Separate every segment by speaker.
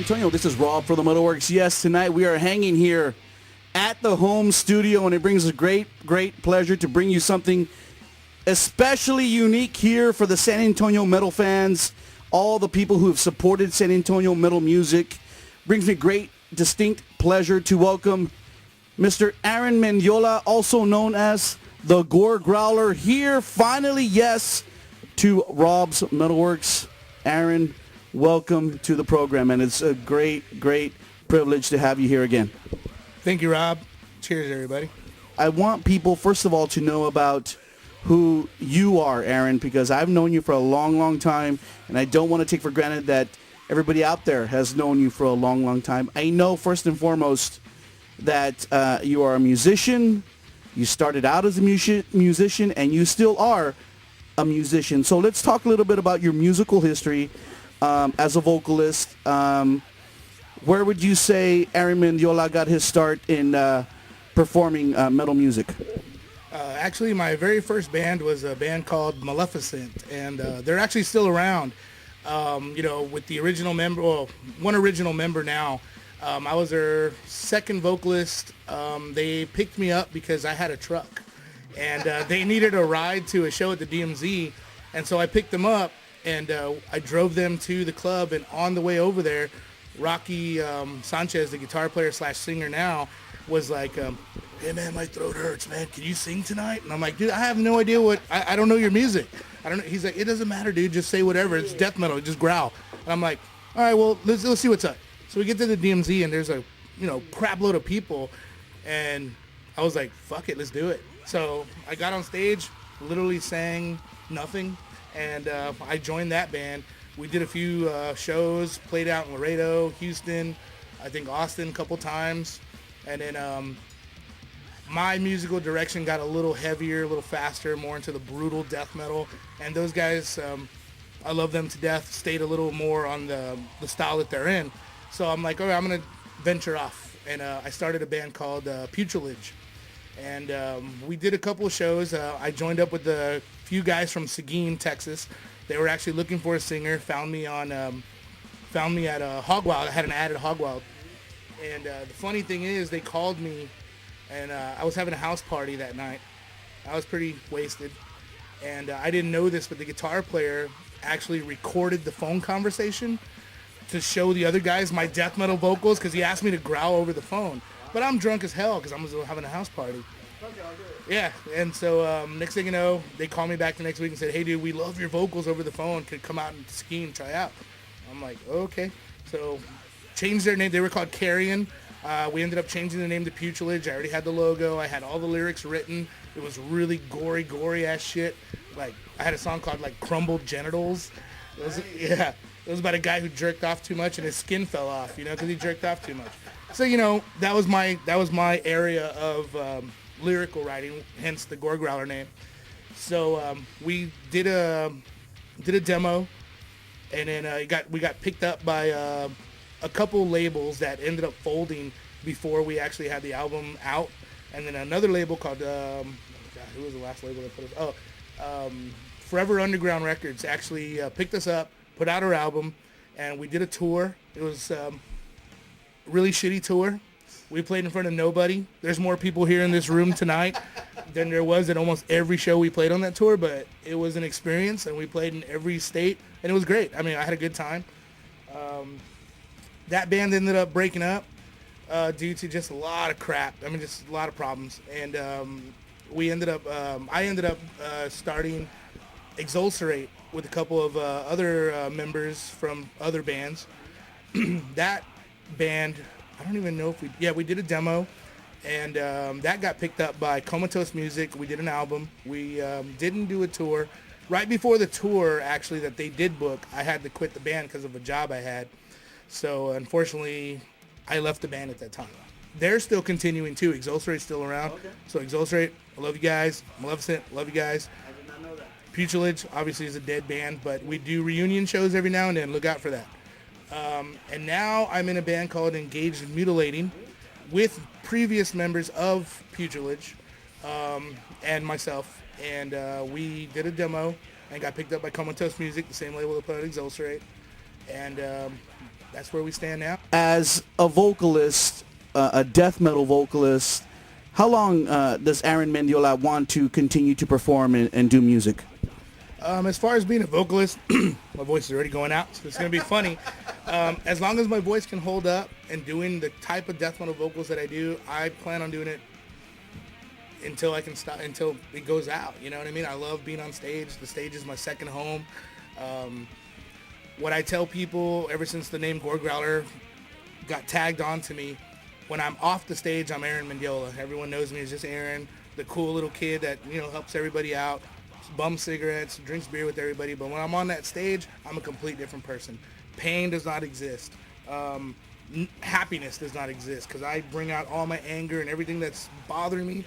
Speaker 1: Antonio. This is Robb for the MetalWorks. Yes, tonight we are hanging here at the home studio, and it brings us great pleasure to bring you something especially unique here for the San Antonio metal fans, all the people who have supported San Antonio metal music. Brings me great, distinct pleasure to welcome Mr. Aaron Mendiola, also known as the Goregrowler, here finally, yes, to Robb's MetalWorks. Aaron, welcome to the program, and it's a great privilege to have you here again.
Speaker 2: Thank you, Rob. Cheers, everybody.
Speaker 1: I want people, first of all, to know about who you are, Aaron, because I've known you for a long time, and I don't want to take for granted that everybody out there has known you for a long time. I know, first and foremost, that you are a musician. You started out as a musician, and you still are a musician. So let's talk a little bit about your musical history as a vocalist. Where would you say Aaron Mendiola got his start in performing metal music?
Speaker 2: Actually, my very first band was a band called Maleficent, and they're actually still around. With the original member, well, one original member now. I was their second vocalist. They picked me up because I had a truck, and they needed a ride to a show at the DMZ, and so I picked them up, and I drove them to the club, and on the way over there, Rocky Sanchez, the guitar player / singer now, was like, hey man, my throat hurts, man, can you sing tonight? And I'm like, dude, I have no idea I don't know your music. I don't know. He's like, it doesn't matter, dude, just say whatever, it's death metal, just growl. And I'm like, all right, well, let's see what's up. So we get to the DMZ, and there's a crap load of people, and I was like, fuck it, let's do it. So I got on stage, literally sang nothing, and I joined that band. We did a few shows, played out in Laredo, Houston, I think Austin a couple times, and then my musical direction got a little heavier, a little faster, more into the brutal death metal, and those guys, I love them to death, stayed a little more on the style that they're in. So I'm like, all right, I'm going to venture off. And I started a band called Putrelage. And we did a couple of shows. I joined up with a few guys from Seguin, Texas. They were actually looking for a singer, found me at Hogwild. I had an ad at Hogwild. And the funny thing is, they called me, and I was having a house party that night. I was pretty wasted. And I didn't know this, but the guitar player actually recorded the phone conversation to show the other guys my death metal vocals, because he asked me to growl over the phone. But I'm drunk as hell because I was having a house party. Yeah, and so next thing you know, they called me back the next week and said, hey dude, we love your vocals over the phone, could come out and ski and try out. I'm like, okay. So changed their name. They were called Carrion. We ended up changing the name to Putrelage. I already had the logo. I had all the lyrics written. It was really gory ass shit. Like, I had a song called like Crumbled Genitals. It was about a guy who jerked off too much and his skin fell off, because he jerked off too much. So, that was my area of lyrical writing, hence the Goregrowler name. So we did a demo, and then we got picked up by a couple labels that ended up folding before we actually had the album out, and then another label called who was the last label that put us? Forever Underground Records actually picked us up, put out our album, and we did a tour. It was a really shitty tour. We played in front of nobody. There's more people here in this room tonight than there was at almost every show we played on that tour, but it was an experience, and we played in every state, and it was great. I mean, I had a good time. That band ended up breaking up due to just a lot of crap. I mean, just a lot of problems. And I ended up starting Exulcerate with a couple of other members from other bands. That band, I don't even know if we did a demo, and that got picked up by Comatose Music. We did an album. We didn't do a tour. Right before the tour, actually, that they did book, I had to quit the band because of a job I had. So unfortunately, I left the band at that time. They're still continuing too. Exulcerate's still around. Okay. So Exulcerate, I love you guys. Maleficent, love you guys.
Speaker 1: I did not know that.
Speaker 2: Putrelage, obviously, is a dead band, but we do reunion shows every now and then. Look out for that. And now I'm in a band called Engaged Mutilating with previous members of Putrelage and myself. And we did a demo and got picked up by Comatose Music, the same label that put out Exulcerate. And that's where we stand now.
Speaker 1: As a vocalist, a death metal vocalist, how long does Aaron Mendiola want to continue to perform and do music?
Speaker 2: As far as being a vocalist, my voice is already going out, so it's going to be funny. As long as my voice can hold up and doing the type of death metal vocals that I do, I plan on doing it until I can stop, until it goes out. You know what I mean? I love being on stage. The stage is my second home. What I tell people ever since the name Goregrowler got tagged onto me, when I'm off the stage, I'm Aaron Mendiola. Everyone knows me as just Aaron, the cool little kid that, you know, helps everybody out, bums cigarettes, drinks beer with everybody. But when I'm on that stage, I'm a complete different person. Pain does not exist. Happiness does not exist, because I bring out all my anger, and everything that's bothering me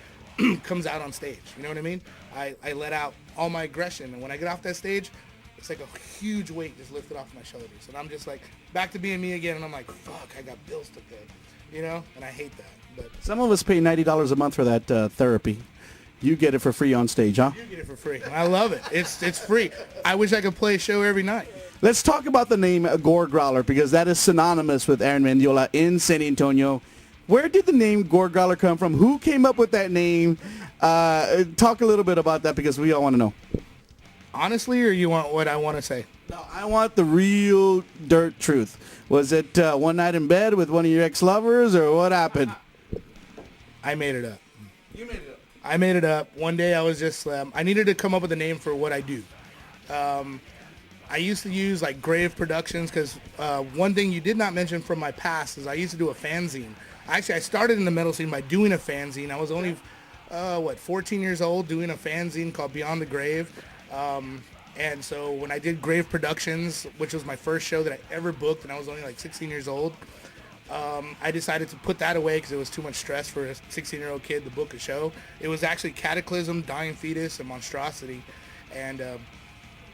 Speaker 2: comes out on stage. You know what I mean? I let out all my aggression, and when I get off that stage, it's like a huge weight just lifted off my shoulders, and I'm just like back to being me again. And I'm like, fuck, I got bills to pay, you know, and I hate that. But
Speaker 1: some of us pay $90 a month for that therapy. You get it for free on stage, huh?
Speaker 2: You get it for free. I love it. It's free. I wish I could play a show every night.
Speaker 1: Let's talk about the name Goregrowler, because that is synonymous with Aaron Mendiola in San Antonio. Where did the name Goregrowler come from? Who came up with that name? Talk a little bit about that, because we all want to know.
Speaker 2: Honestly, or you want what I want to say?
Speaker 1: No, I want the real dirt truth. Was it one night in bed with one of your ex-lovers, or what happened?
Speaker 2: I made it up.
Speaker 1: You made it up.
Speaker 2: I made it up. One day I was just, I needed to come up with a name for what I do. I used to use like Grave Productions, because one thing you did not mention from my past is I used to do a fanzine. Actually, I started in the metal scene by doing a fanzine. I was only, 14 years old, doing a fanzine called Beyond the Grave. And so when I did Grave Productions, which was my first show that I ever booked, and I was only like 16 years old, I decided to put that away because it was too much stress for a 16-year-old kid to book a show. It was actually Cataclysm, Dying Fetus, and Monstrosity. And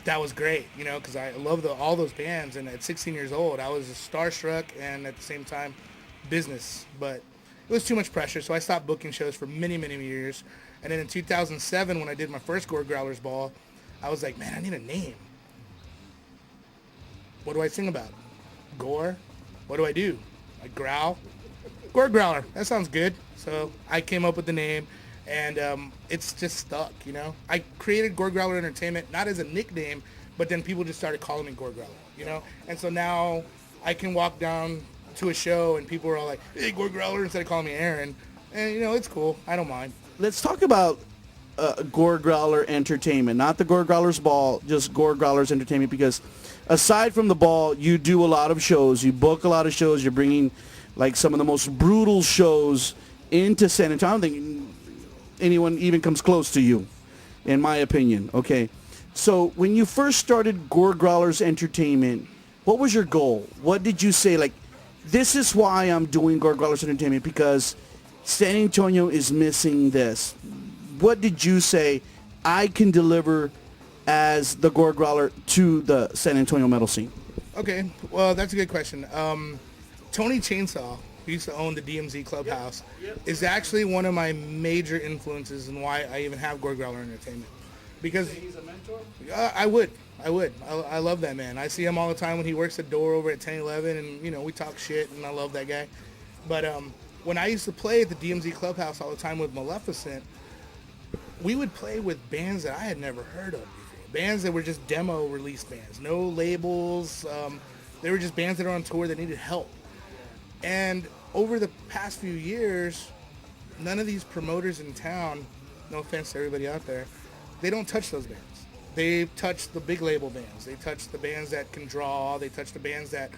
Speaker 2: that was great, you know, because I love all those bands. And at 16 years old, I was starstruck and at the same time business. But it was too much pressure, so I stopped booking shows for many, many years. And then in 2007, when I did my first Goregrowlers Ball, I was like, man, I need a name. What do I sing about? Gore? What do I do? I growl? Goregrowler. That sounds good. So I came up with the name, and it's just stuck, you know? I created Goregrowler Entertainment, not as a nickname, but then people just started calling me Goregrowler, you know? And so now I can walk down to a show, and people are all like, hey, Goregrowler, instead of calling me Aaron. And, you know, it's cool. I don't mind.
Speaker 1: Let's talk about Goregrowler Entertainment, not the Goregrowlers Ball, just Goregrowlers Entertainment, because aside from the ball, you do a lot of shows, you book a lot of shows, you're bringing like some of the most brutal shows into San Antonio. I don't think anyone even comes close to you, in my opinion. Okay, so when you first started Goregrowlers Entertainment, what was your goal? What did you say, like, this is why I'm doing Goregrowlers Entertainment, because San Antonio is missing this? What did you say I can deliver as the Goregrowler to the San Antonio metal scene?
Speaker 2: Okay, well, that's a good question. Tony Chainsaw, who used to own the DMZ Clubhouse, is actually one of my major influences in why I even have Goregrowler Entertainment. Because
Speaker 1: he's a mentor?
Speaker 2: I would. I love that man. I see him all the time when he works the door over at 1011, and, you know, we talk shit, and I love that guy. But when I used to play at the DMZ Clubhouse all the time with Maleficent, we would play with bands that I had never heard of before. Bands that were just demo release bands. No labels. They were just bands that are on tour that needed help. And over the past few years, none of these promoters in town, no offense to everybody out there, they don't touch those bands. They touch the big label bands. They touch the bands that can draw. They touch the bands that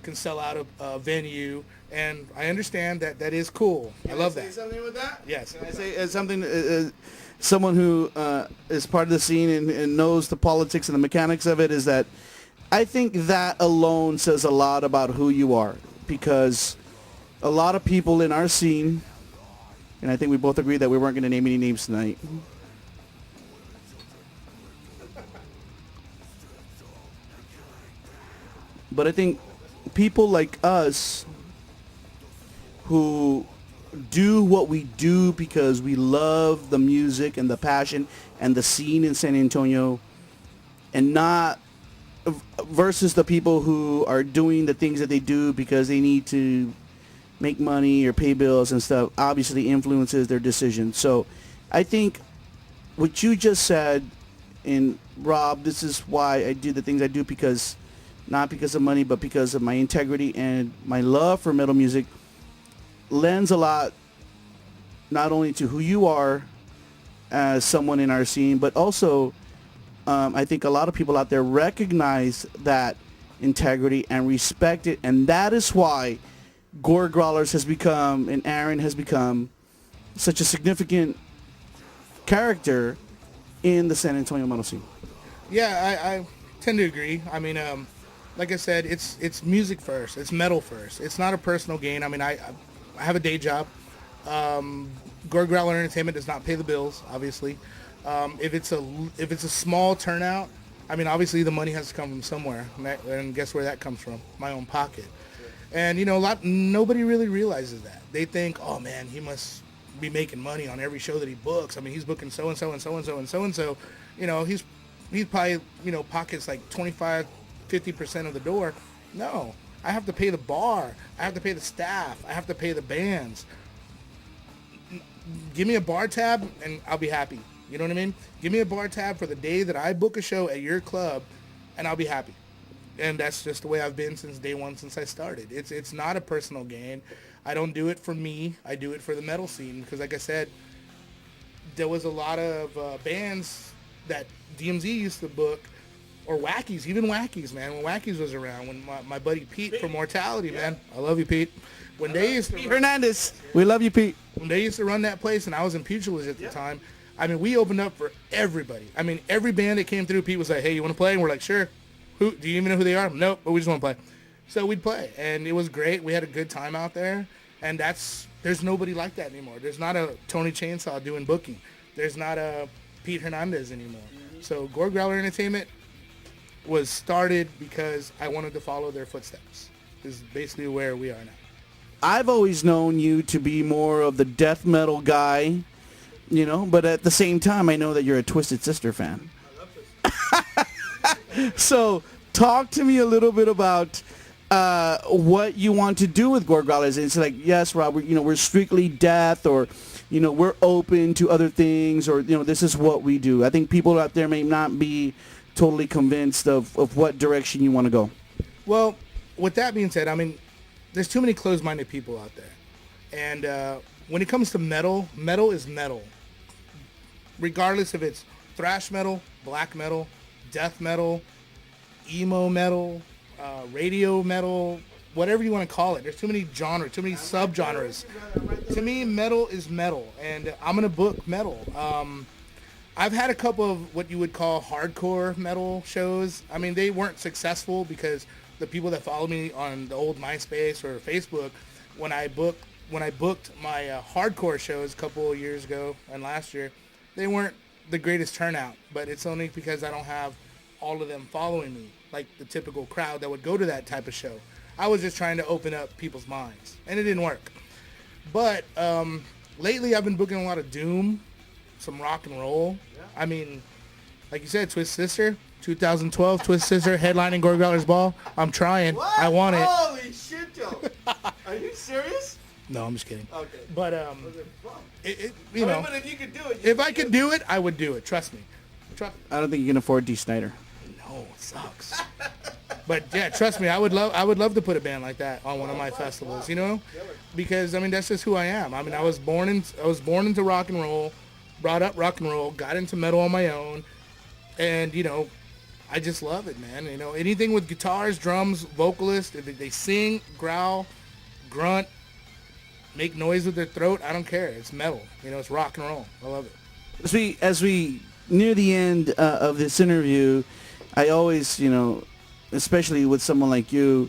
Speaker 2: can sell out a venue. And I understand that that is cool. I love that.
Speaker 1: Can I say something with that?
Speaker 2: Yes.
Speaker 1: Can I say something, someone who is part of the scene and knows the politics and the mechanics of it, is that I think that alone says a lot about who you are, because a lot of people in our scene, and I think we both agreed that we weren't going to name any names tonight, but I think people like us who do what we do because we love the music and the passion and the scene in San Antonio, and not versus the people who are doing the things that they do because they need to make money or pay bills and stuff, obviously influences their decisions. So I think what you just said, and Rob, this is why I do the things I do, because not because of money, but because of my integrity and my love for metal music, lends a lot not only to who you are as someone in our scene, but also I think a lot of people out there recognize that integrity and respect it, and that is why Goregrowlers has become, and Aaron has become, such a significant character in the San Antonio metal scene.
Speaker 2: Yeah, I tend to agree. I mean, like I said, it's music first. It's metal first. It's not a personal gain. I mean, I have a day job. Goregrowler Entertainment does not pay the bills, obviously. If it's a small turnout, I mean, obviously the money has to come from somewhere, and guess where that comes from? My own pocket. And nobody really realizes that. They think, oh man, he must be making money on every show that he books. I mean, he's booking so and so and so and so and so and so. He's probably pockets like 25-50% of the door. No, I have to pay the bar. I have to pay the staff. I have to pay the bands. Give me a bar tab and I'll be happy. You know what I mean? Give me a bar tab for the day that I book a show at your club and I'll be happy. And that's just the way I've been since day one, since I started. It's not a personal gain. I don't do it for me. I do it for the metal scene because, like I said, there was a lot of bands that DMZ used to book, or Wackies, even Wackies, man. When Wackies was around, when my buddy Pete from Mortality, man. I love you, Pete. When they used to
Speaker 1: Pete Hernandez. We love you, Pete.
Speaker 2: When they used to run that place, and I was in Pugilis at the time, I mean, we opened up for everybody. I mean, every band that came through, Pete was like, hey, you want to play? And we're like, sure. Who? Do you even know who they are? Nope, but we just want to play. So we'd play, and it was great. We had a good time out there, and there's nobody like that anymore. There's not a Tony Chainsaw doing booking. There's not a Pete Hernandez anymore. So Goregrowler Entertainment was started because I wanted to follow their footsteps. This is basically where we are now.
Speaker 1: I've always known you to be more of the death metal guy, but at the same time, I know that you're a Twisted Sister fan.
Speaker 2: I love Twisted.
Speaker 1: So talk to me a little bit about what you want to do with Goregrowlers. It's like, yes, Rob, we're strictly death, or we're open to other things, or this is what we do. I think people out there may not be totally convinced of what direction you want to go.
Speaker 2: Well, with that being said, I mean, there's too many closed-minded people out there. And when it comes to metal, metal is metal. Regardless if it's thrash metal, black metal, death metal, emo metal, radio metal, whatever you want to call it. There's too many genres, too many subgenres. To me, metal is metal, and I'm going to book metal. I've had a couple of what you would call hardcore metal shows. I mean, they weren't successful because the people that follow me on the old MySpace or Facebook, when I booked my hardcore shows a couple of years ago and last year, they weren't the greatest turnout, but it's only because I don't have all of them following me, like the typical crowd that would go to that type of show. I was just trying to open up people's minds, and it didn't work. But lately I've been booking a lot of doom, some rock and roll. Yeah. I mean, like you said, Twisted Sister, 2012, Twisted Sister, headlining Goregrowler's Ball. I'm trying.
Speaker 1: What?
Speaker 2: I want it.
Speaker 1: Holy shit, Joe. Are you serious?
Speaker 2: No, I'm just kidding.
Speaker 1: Okay.
Speaker 2: But,
Speaker 1: but if you could do it.
Speaker 2: If I could do it, I would do it. Trust me.
Speaker 1: I don't think you can afford D. Snyder.
Speaker 2: No, it sucks. But yeah, trust me, I would love to put a band like that on one of my festivals, because I mean that's just who I am. I mean I was born into rock and roll, brought up rock and roll, got into metal on my own, and I just love it, man. Anything with guitars, drums, vocalists, if they sing, growl, grunt, make noise with their throat, I don't care. It's metal, it's rock and roll. I love it.
Speaker 1: As we near the end of this interview, I always, especially with someone like you,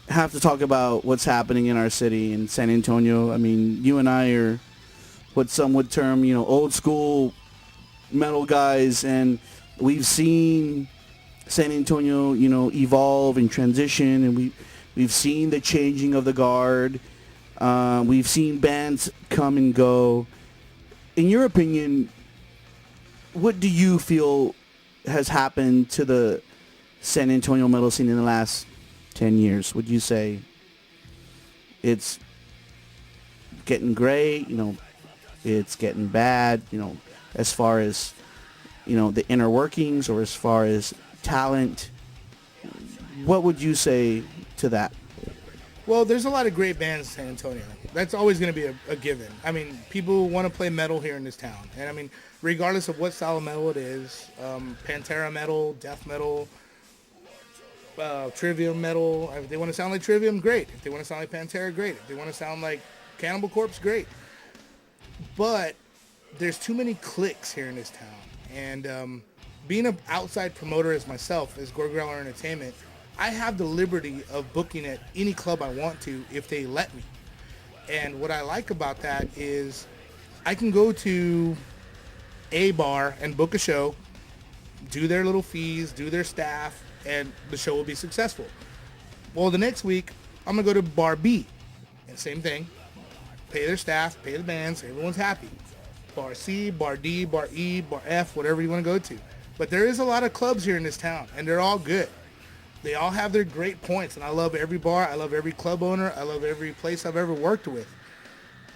Speaker 1: have to talk about what's happening in our city, in San Antonio. I mean, you and I are what some would term, old school metal guys, and we've seen San Antonio, evolve and transition, and we've seen the changing of the guard. We've seen bands come and go. In your opinion, what do you feel has happened to the San Antonio metal scene in the last 10 years? Would you say it's getting great, it's getting bad, as far as, the inner workings, or as far as talent? What would you say to that?
Speaker 2: Well, there's a lot of great bands in San Antonio. That's always going to be a given. I mean, people want to play metal here in this town. And I mean, regardless of what style of metal it is, Pantera metal, death metal, Trivium metal. If they want to sound like Trivium, great. If they want to sound like Pantera, great. If they want to sound like Cannibal Corpse, great. But there's too many cliques here in this town. And being an outside promoter as myself, as Goregrowler Entertainment, I have the liberty of booking at any club I want to if they let me. And what I like about that is I can go to a bar and book a show, do their little fees, do their staff, and the show will be successful. Well, the next week, I'm going to go to bar B. And same thing. Pay their staff, pay the bands, everyone's happy. Bar C, bar D, bar E, bar F, whatever you want to go to. But there is a lot of clubs here in this town, and they're all good. They all have their great points, and I love every bar, I love every club owner, I love every place I've ever worked with.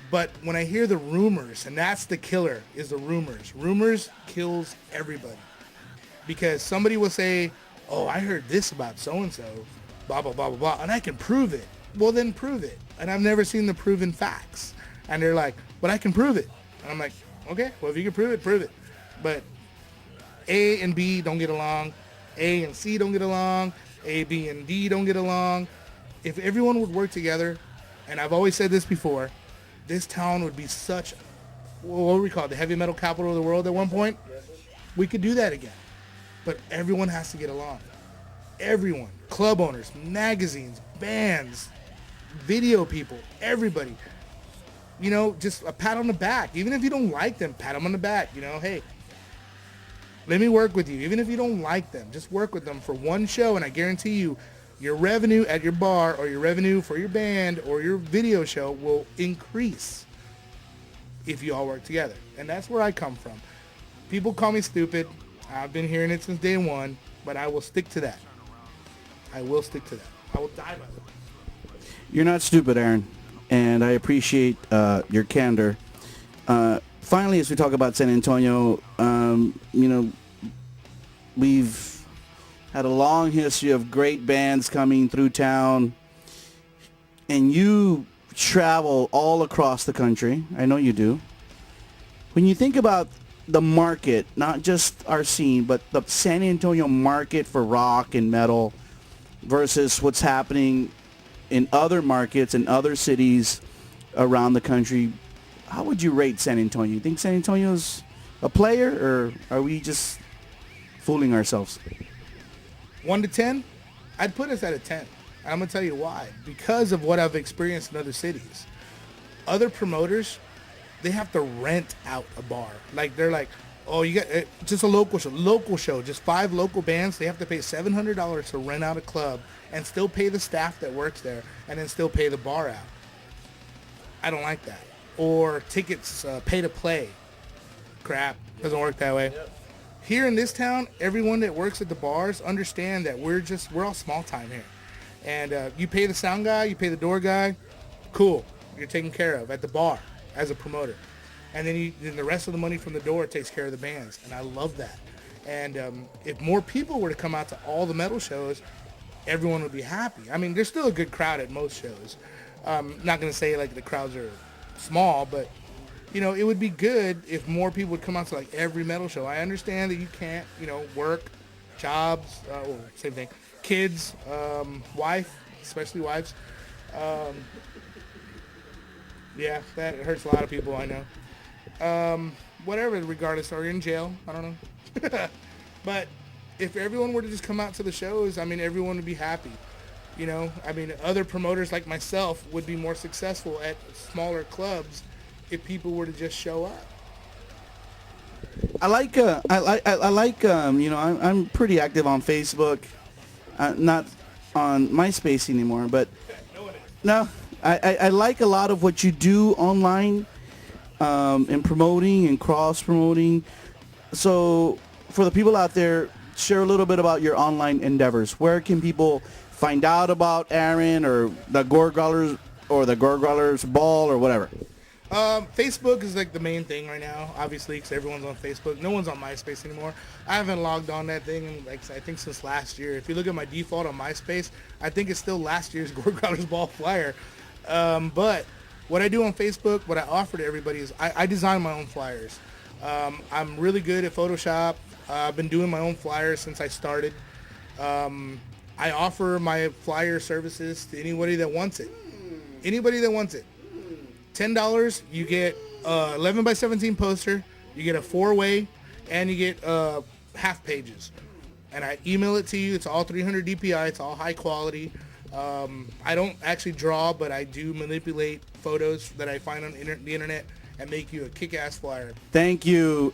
Speaker 2: But when I hear the rumors, and that's the killer, is the rumors. Rumors kills everybody. Because somebody will say, oh, I heard this about so-and-so, blah, blah, blah, blah, blah, and I can prove it. Well, then prove it. And I've never seen the proven facts. And they're like, but I can prove it. And I'm like, okay, well, if you can prove it, prove it. But A and B don't get along. A and C don't get along. A, B, and D don't get along. If everyone would work together, and I've always said this before, this town would be such, what do we call it, the heavy metal capital of the world at one point? We could do that again. But everyone has to get along. Everyone. Club owners, magazines, bands, video people, everybody. Just a pat on the back. Even if you don't like them, pat them on the back. Hey, let me work with you. Even if you don't like them, just work with them for one show, and I guarantee you, your revenue at your bar or your revenue for your band or your video show will increase if you all work together. And that's where I come from. People call me stupid. I've been hearing it since day one, but I will stick to that. I will stick to that. I will die by that.
Speaker 1: You're not stupid, Aaron, and I appreciate your candor. Finally, as we talk about San Antonio, we've had a long history of great bands coming through town, and you travel all across the country. I know you do. When you think about the market, not just our scene, but the San Antonio market for rock and metal versus what's happening in other markets and other cities around the country, how would you rate San Antonio? You think San Antonio's a player, or are we just fooling ourselves?
Speaker 2: 1 to 10, I'd put us at a 10. I'm going to tell you why. Because of what I've experienced in other cities. Other promoters, they have to rent out a bar. Like, they're like, oh, you got just a local show, just 5 local bands. They have to pay $700 to rent out a club and still pay the staff that works there and then still pay the bar out. I don't like that. Or tickets, pay to play. Crap. Doesn't work that way. Yep. Here in this town, everyone that works at the bars understand that we're all small time here. And you pay the sound guy, you pay the door guy, cool. You're taken care of at the bar as a promoter. And then the rest of the money from the door takes care of the bands. And I love that. And if more people were to come out to all the metal shows, everyone would be happy. I mean, there's still a good crowd at most shows. Not going to say like the crowds are small, but it would be good if more people would come out to like every metal show. I understand that you can't, work, jobs, same thing, kids, wife, especially wives. Yeah, that hurts a lot of people, I know. Whatever, regardless, or you're in jail, I don't know. But if everyone were to just come out to the shows, I mean, everyone would be happy. Other promoters like myself would be more successful at smaller clubs if people were to just show up.
Speaker 1: I'm pretty active on Facebook, not on MySpace anymore, but no, I like a lot of what you do online, in promoting and cross promoting. So for the people out there, share a little bit about your online endeavors. Where can people find out about Aaron or the Goregrowlers or the Goregrowlers Ball or whatever?
Speaker 2: Facebook is like the main thing right now, obviously, because everyone's on Facebook. No one's on MySpace anymore. I haven't logged on that thing in, like, I think since last year. If you look at my default on MySpace, I think it's still last year's Goregrowlers Ball flyer. But what I do on Facebook, what I offer to everybody is I design my own flyers. I'm really good at Photoshop. I've been doing my own flyers since I started. I offer my flyer services to anybody that wants it. Anybody that wants it. $10, you get 11 by 17 poster, you get a 4-way, and you get half pages. And I email it to you. It's all 300 DPI. It's all high quality. I don't actually draw, but I do manipulate photos that I find on the internet and make you a kick-ass flyer.
Speaker 1: Thank you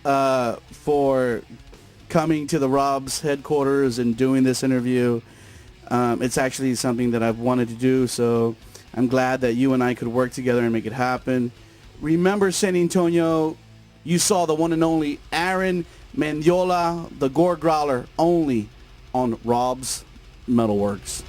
Speaker 1: for coming to the Robb's headquarters and doing this interview. It's actually something that I've wanted to do, so I'm glad that you and I could work together and make it happen. Remember, San Antonio, you saw the one and only Aaron Mendiola, the Goregrowler, only on Robb's MetalWorks.